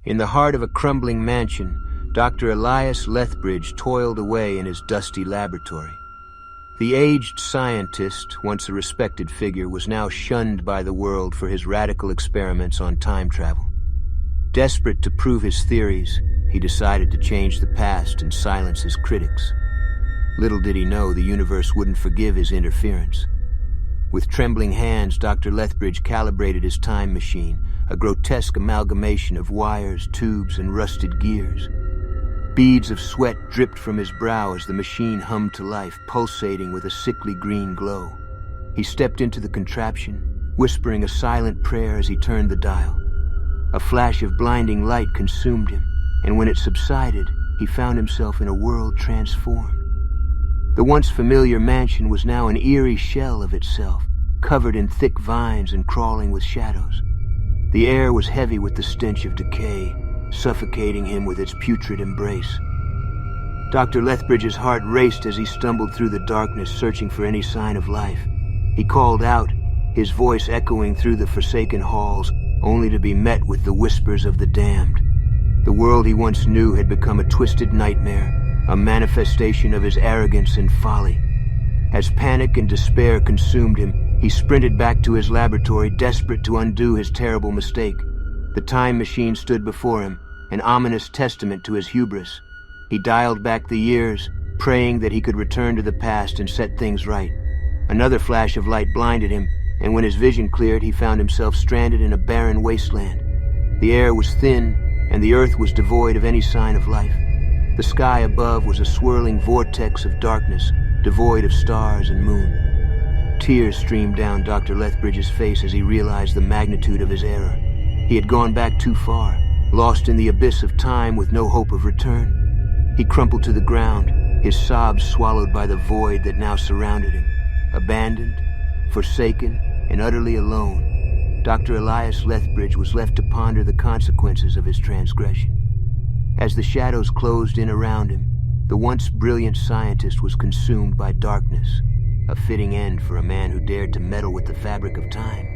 In the heart of a crumbling mansion, Dr. Elias Lethbridge toiled away in his dusty laboratory. The aged scientist, once a respected figure, was now shunned by the world for his radical experiments on time travel. Desperate to prove his theories, he decided to change the past and silence his critics. Little did he know the universe wouldn't forgive his interference. With trembling hands, Dr. Lethbridge calibrated his time machine, a grotesque amalgamation of wires, tubes, and rusted gears. Beads of sweat dripped from his brow as the machine hummed to life, pulsating with a sickly green glow. He stepped into the contraption, whispering a silent prayer as he turned the dial. A flash of blinding light consumed him, and when it subsided, he found himself in a world transformed. The once familiar mansion was now an eerie shell of itself, covered in thick vines and crawling with shadows. The air was heavy with the stench of decay, suffocating him with its putrid embrace. Dr. Lethbridge's heart raced as he stumbled through the darkness, searching for any sign of life. He called out, his voice echoing through the forsaken halls, only to be met with the whispers of the damned. The world he once knew had become a twisted nightmare, a manifestation of his arrogance and folly. As panic and despair consumed him, he sprinted back to his laboratory, desperate to undo his terrible mistake. The time machine stood before him, an ominous testament to his hubris. He dialed back the years, praying that he could return to the past and set things right. Another flash of light blinded him, and when his vision cleared, he found himself stranded in a barren wasteland. The air was thin, and the earth was devoid of any sign of life. The sky above was a swirling vortex of darkness, devoid of stars and moon. Tears streamed down Dr. Lethbridge's face as he realized the magnitude of his error. He had gone back too far, lost in the abyss of time with no hope of return. He crumpled to the ground, his sobs swallowed by the void that now surrounded him. Abandoned, forsaken, and utterly alone, Dr. Elias Lethbridge was left to ponder the consequences of his transgression. As the shadows closed in around him, the once brilliant scientist was consumed by darkness, a fitting end for a man who dared to meddle with the fabric of time.